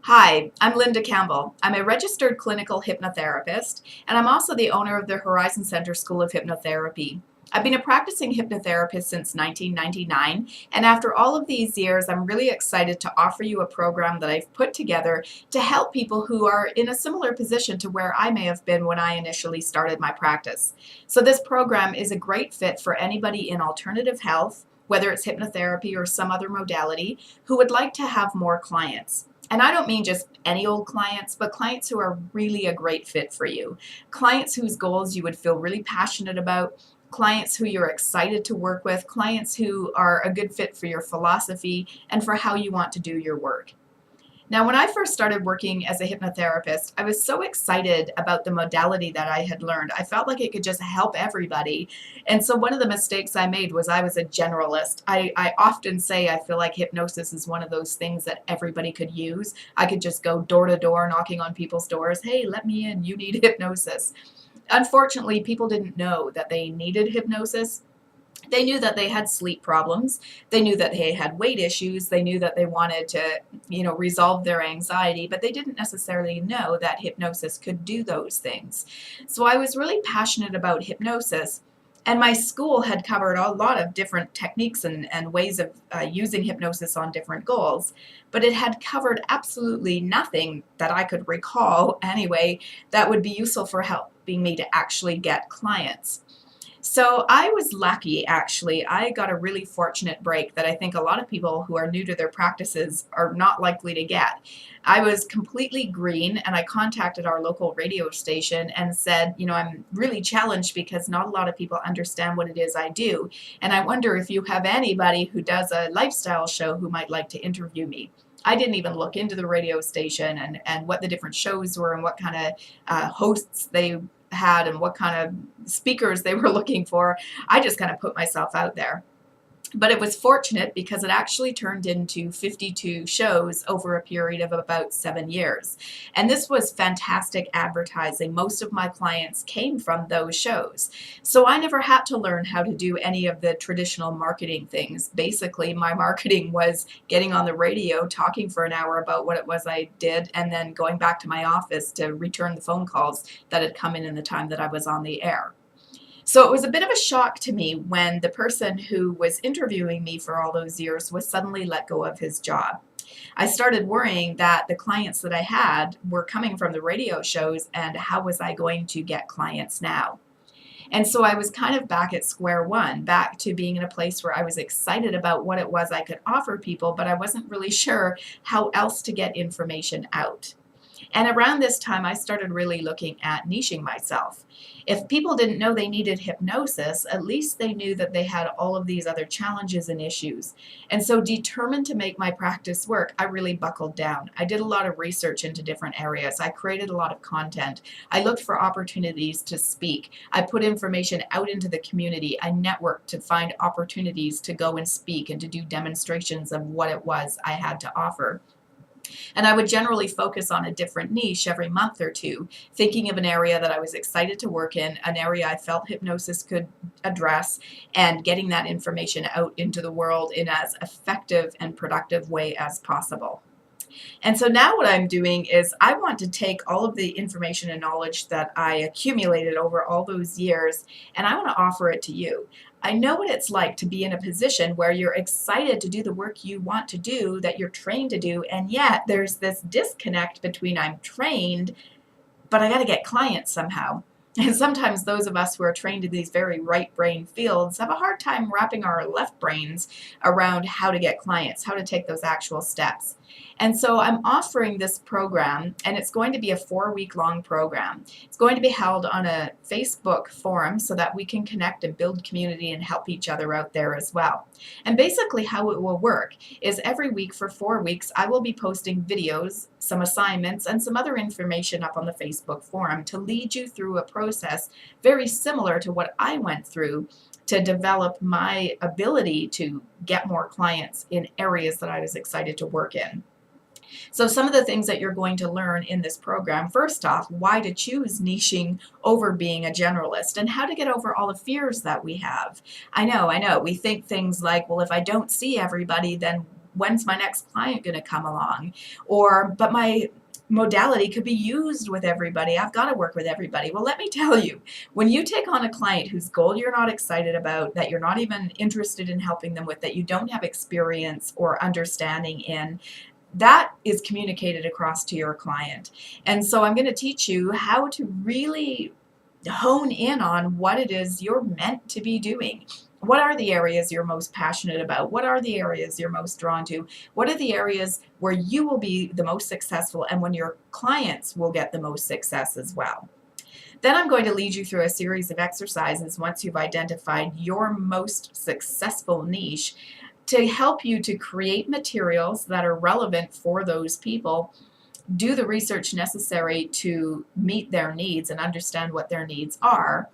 Hi, I'm Linda Campbell. I'm a registered clinical hypnotherapist, and I'm also the owner of the Horizon Center School of Hypnotherapy. I've been a practicing hypnotherapist since 1999, and after all of these years, I'm really excited to offer you a program that I've put together to help people who are in a similar position to where I may have been when I initially started my practice. So this program is a great fit for anybody in alternative health, whether it's hypnotherapy or some other modality, who would like to have more clients. And I don't mean just any old clients, but clients who are really a great fit for you. Clients whose goals you would feel really passionate about, clients who you're excited to work with, clients who are a good fit for your philosophy and for how you want to do your work. Now, when I first started working as a hypnotherapist, I was so excited about the modality that I had learned. I felt like it could just help everybody. And so one of the mistakes I made was I was a generalist. I often say I feel like hypnosis is one of those things that everybody could use. I could just go door to door knocking on people's doors. Hey, let me in. You need hypnosis. Unfortunately, people didn't know that they needed hypnosis. They knew that they had sleep problems. They knew that they had weight issues. They knew that they wanted to, resolve their anxiety, but they didn't necessarily know that hypnosis could do those things. So I was really passionate about hypnosis. And my school had covered a lot of different techniques and ways of using hypnosis on different goals, but it had covered absolutely nothing that I could recall anyway that would be useful for helping me to actually get clients. So I was lucky, actually. I got a really fortunate break that I think a lot of people who are new to their practices are not likely to get. I was completely green, and I contacted our local radio station and said, I'm really challenged because not a lot of people understand what it is I do. And I wonder if you have anybody who does a lifestyle show who might like to interview me. I didn't even look into the radio station and what the different shows were and what kind of hosts they had and what kind of speakers they were looking for. I just kind of put myself out there. But it was fortunate because it actually turned into 52 shows over a period of about 7 years. And this was fantastic advertising. Most of my clients came from those shows. So I never had to learn how to do any of the traditional marketing things. Basically, my marketing was getting on the radio, talking for an hour about what it was I did, and then going back to my office to return the phone calls that had come in the time that I was on the air. So it was a bit of a shock to me when the person who was interviewing me for all those years was suddenly let go of his job. I started worrying that the clients that I had were coming from the radio shows, and how was I going to get clients now? And so I was kind of back at square one, back to being in a place where I was excited about what it was I could offer people, but I wasn't really sure how else to get information out. And around this time, I started really looking at niching myself. If people didn't know they needed hypnosis, at least they knew that they had all of these other challenges and issues. And so, determined to make my practice work, I really buckled down. I did a lot of research into different areas. I created a lot of content. I looked for opportunities to speak. I put information out into the community. I networked to find opportunities to go and speak and to do demonstrations of what it was I had to offer. And I would generally focus on a different niche every month or two, thinking of an area that I was excited to work in, an area I felt hypnosis could address, and getting that information out into the world in as effective and productive way as possible. And so now what I'm doing is I want to take all of the information and knowledge that I accumulated over all those years, and I want to offer it to you. I know what it's like to be in a position where you're excited to do the work you want to do, that you're trained to do, and yet there's this disconnect between I'm trained, but I got to get clients somehow. And sometimes those of us who are trained in these very right brain fields have a hard time wrapping our left brains around how to get clients, how to take those actual steps. And so I'm offering this program, and it's going to be a 4-week long program. It's going to be held on a Facebook forum so that we can connect and build community and help each other out there as well. And basically how it will work is every week for 4 weeks, I will be posting videos, some assignments, and some other information up on the Facebook forum to lead you through a process very similar to what I went through to develop my ability to get more clients in areas that I was excited to work in. So some of the things that you're going to learn in this program, first off, why to choose niching over being a generalist and how to get over all the fears that we have. I know. We think things like, well, if I don't see everybody, then when's my next client going to come along? Or, but my modality could be used with everybody. I've got to work with everybody. Well, let me tell you, when you take on a client whose goal you're not excited about, that you're not even interested in helping them with, that you don't have experience or understanding in, that is communicated across to your client. And so I'm going to teach you how to really hone in on what it is you're meant to be doing. What are the areas you're most passionate about? What are the areas you're most drawn to? What are the areas where you will be the most successful and when your clients will get the most success as well? Then I'm going to lead you through a series of exercises once you've identified your most successful niche to help you to create materials that are relevant for those people, do the research necessary to meet their needs and understand what their needs are,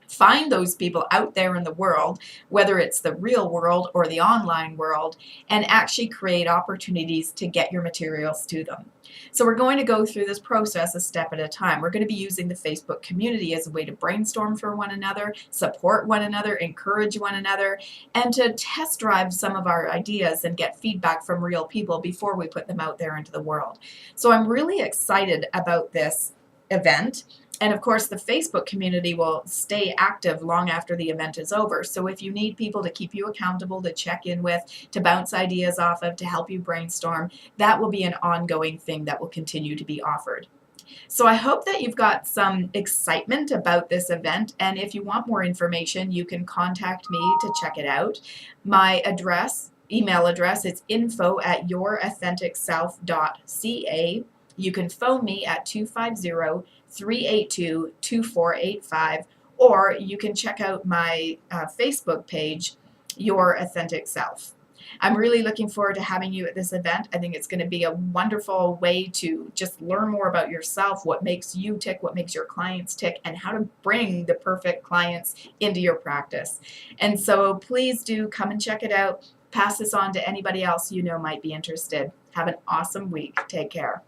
find those people out there in the world, whether it's the real world or the online world, and actually create opportunities to get your materials to them. So we're going to go through this process a step at a time. We're going to be using the Facebook community as a way to brainstorm for one another, support one another, encourage one another, and to test drive some of our ideas and get feedback from real people before we put them out there into the world. So I'm really excited about this event. And of course, the Facebook community will stay active long after the event is over. So if you need people to keep you accountable, to check in with, to bounce ideas off of, to help you brainstorm, that will be an ongoing thing that will continue to be offered. So I hope that you've got some excitement about this event. And if you want more information, you can contact me to check it out. My email address is info@yourauthenticself.ca. You can phone me at 250-382-2485, or you can check out my Facebook page, Your Authentic Self. I'm really looking forward to having you at this event. I think it's going to be a wonderful way to just learn more about yourself, what makes you tick, what makes your clients tick, and how to bring the perfect clients into your practice. And so please do come and check it out. Pass this on to anybody else you know might be interested. Have an awesome week. Take care.